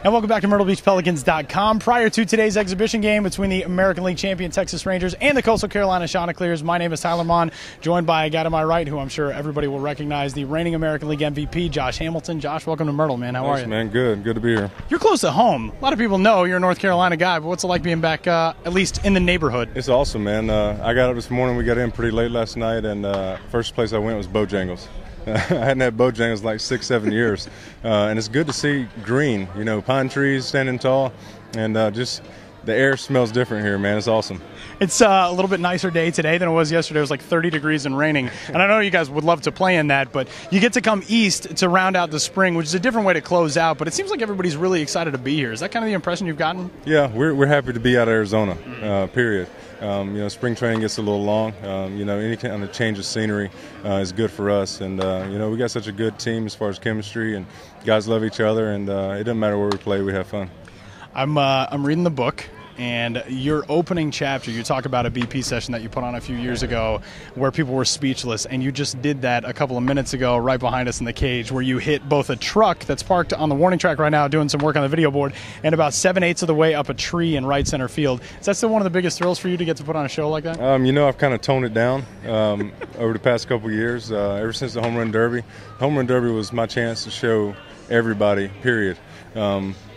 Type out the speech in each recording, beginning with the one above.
And welcome back to MyrtleBeachPelicans.com. Prior to today's exhibition game between the American League champion Texas Rangers and the Coastal Carolina Chanticleers, my name is Tyler Maun, joined by a guy to my right who I'm sure everybody will recognize, the reigning American League MVP, Josh Hamilton. Josh, welcome to Myrtle, man. How are you? Man, good. Good to be here. You're close to home. A lot of people know you're a North Carolina guy, but what's it like being back, at least in the neighborhood? It's awesome, man. I got up this morning. We got in pretty late last night, and first place I went was Bojangles. I hadn't had Bojangles like 6-7 years, and it's good to see green, pine trees standing tall, and just the air smells different here, man. It's awesome. It's a little bit nicer day today than it was yesterday. It was like 30 degrees and raining, and I know you guys would love to play in that, but you get to come east to round out the spring, which is a different way to close out, but it seems like everybody's really excited to be here. Is that kind of the impression you've gotten? Yeah, we're happy to be out of Arizona, period. Spring training gets a little long. Any kind of change of scenery is good for us. And, we got such a good team as far as chemistry, and guys love each other, and it doesn't matter where we play, we have fun. I'm reading the book, and your opening chapter, you talk about a BP session that you put on a few years ago where people were speechless, and you just did that a couple of minutes ago right behind us in the cage, where you hit both a truck that's parked on the warning track right now doing some work on the video board and about 7/8 of the way up a tree in right center field. Is that still one of the biggest thrills for you to get to put on a show like that? I've kind of toned it down over the past couple of years, ever since the Home Run Derby. Home Run Derby was my chance to show everybody, period.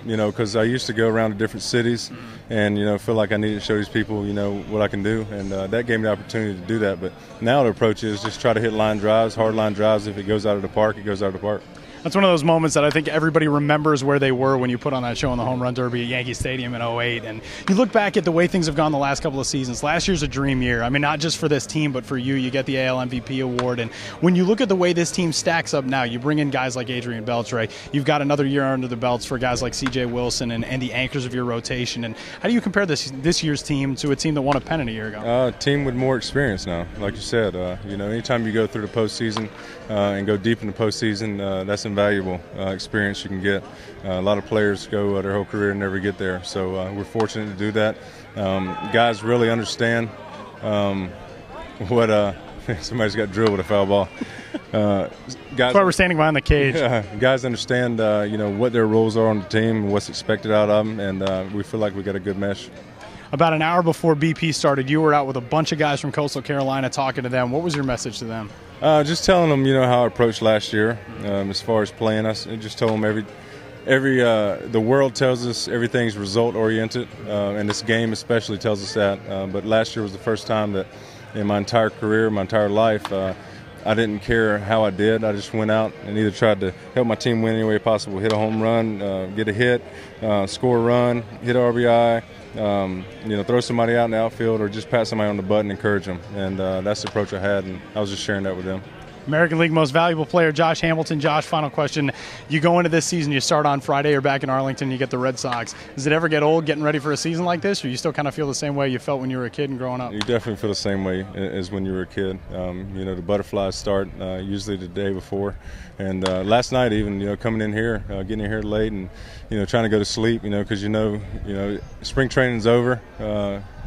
Because I used to go around to different cities and, feel like I needed to show these people, what I can do. And that gave me the opportunity to do that. But now the approach is just try to hit line drives, hard line drives. If it goes out of the park, it goes out of the park. That's one of those moments that I think everybody remembers where they were when you put on that show in the Home Run Derby at Yankee Stadium in 2008. And you look back at the way things have gone the last couple of seasons. Last year's a dream year. I mean, not just for this team, but for you. You get the AL MVP award. And when you look at the way this team stacks up now, you bring in guys like Adrian Beltre. You've got another year under the belts for guys like C.J. Wilson and the anchors of your rotation. And how do you compare this year's team to a team that won a pennant a year ago? A team with more experience now, like you said. Anytime you go through the postseason and go deep in the postseason, that's invaluable. Experience you can get. A lot of players go their whole career and never get there, so we're fortunate to do that. Guys really understand what somebody's got drilled with a foul ball. Guys, that's why we're standing behind the cage. Guys understand what their roles are on the team and what's expected out of them, and we feel like we got a good mesh. About an hour before BP started, you were out with a bunch of guys from Coastal Carolina talking to them. What was your message to them? Just telling them, how I approached last year as far as playing. I just told them the world tells us everything's result oriented, and this game especially tells us that. But last year was the first time that in my entire career, my entire life, I didn't care how I did. I just went out and either tried to help my team win any way possible, hit a home run, get a hit, score a run, hit an RBI. Throw somebody out in the outfield or just pat somebody on the butt and encourage them. And that's the approach I had, and I was just sharing that with them. American League Most Valuable Player, Josh Hamilton. Josh, final question. You go into this season, you start on Friday, you're back in Arlington, you get the Red Sox. Does it ever get old getting ready for a season like this, or you still kind of feel the same way you felt when you were a kid and growing up? You definitely feel the same way as when you were a kid. The butterflies start usually the day before. And last night even, coming in here, getting in here late and, trying to go to sleep, because spring training's over.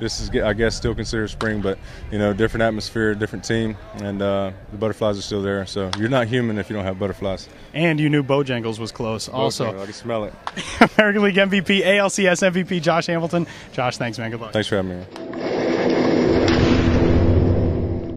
This is, I guess, still considered spring, but, different atmosphere, different team, and the butterflies are still there. So you're not human if you don't have butterflies. And you knew Bojangles was close also. I can smell it. American League MVP, ALCS MVP, Josh Hamilton. Josh, thanks, man. Good luck. Thanks for having me.